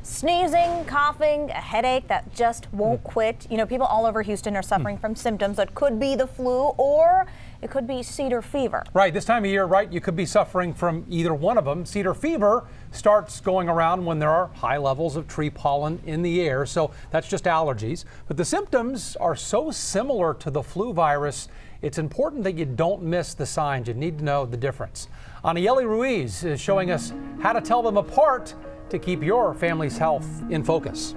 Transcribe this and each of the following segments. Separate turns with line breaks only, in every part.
Sneezing, coughing, a headache that just won't quit. You know, people all over Houston are suffering from symptoms that could be the flu or it could be cedar fever.
Right, this time of year, right, you could be suffering from either one of them. Cedar fever starts going around when there are high levels of tree pollen in the air, so that's just allergies. But the symptoms are so similar to the flu virus, it's important that you don't miss the signs. You need to know the difference. Anayeli Ruiz is showing us how to tell them apart to keep your family's health in focus.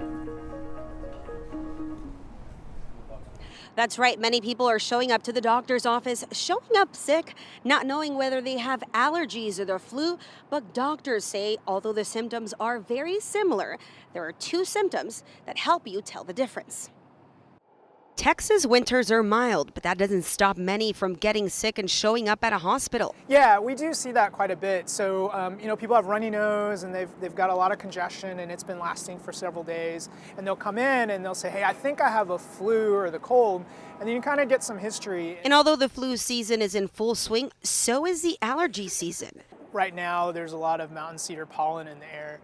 That's right. Many people are showing up to the doctor's office, showing up sick, not knowing whether they have allergies or the flu. But doctors say, although the symptoms are very similar, there are two symptoms that help you tell the difference. Texas winters are mild, but that doesn't stop many from getting sick and showing up at a hospital.
Yeah, we do see that quite a bit. So, you know, people have runny nose and they've got a lot of congestion and it's been lasting for several days. And they'll come in and they'll say, hey, I think I have a flu or the cold. And then you kind of get some history.
And although the flu season is in full swing, so is the allergy season.
Right now, there's a lot of mountain cedar pollen in the air.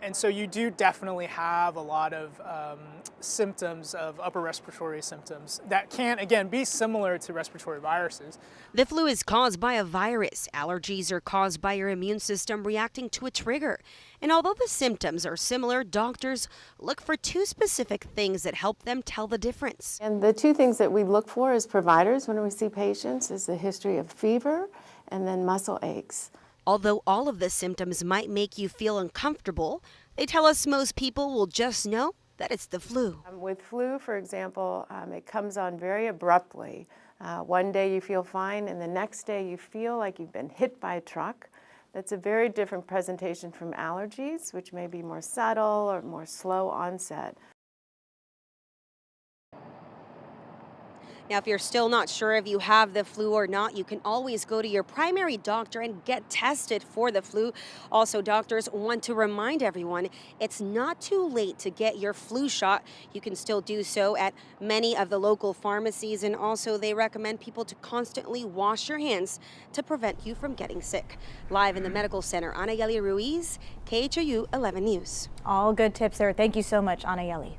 And so you do definitely have a lot of symptoms of upper respiratory symptoms that can, again, be similar to respiratory viruses.
The flu is caused by a virus. Allergies are caused by your immune system reacting to a trigger. And although the symptoms are similar, doctors look for two specific things that help them tell the difference.
And the two things that we look for as providers when we see patients is the history of fever and then muscle aches.
Although all of the symptoms might make you feel uncomfortable, they tell us most people will just know that it's the flu.
With flu, for example, it comes on very abruptly. One day you feel fine and the next day you feel like you've been hit by a truck. That's a very different presentation from allergies, which may be more subtle or more slow onset.
Now, if you're still not sure if you have the flu or not, you can always go to your primary doctor and get tested for the flu. Also, doctors want to remind everyone it's not too late to get your flu shot. You can still do so at many of the local pharmacies, and also they recommend people to constantly wash your hands to prevent you from getting sick. Live in the medical center, Anayeli Ruiz, KHOU 11 News.
All good tips there. Thank you so much, Anayeli.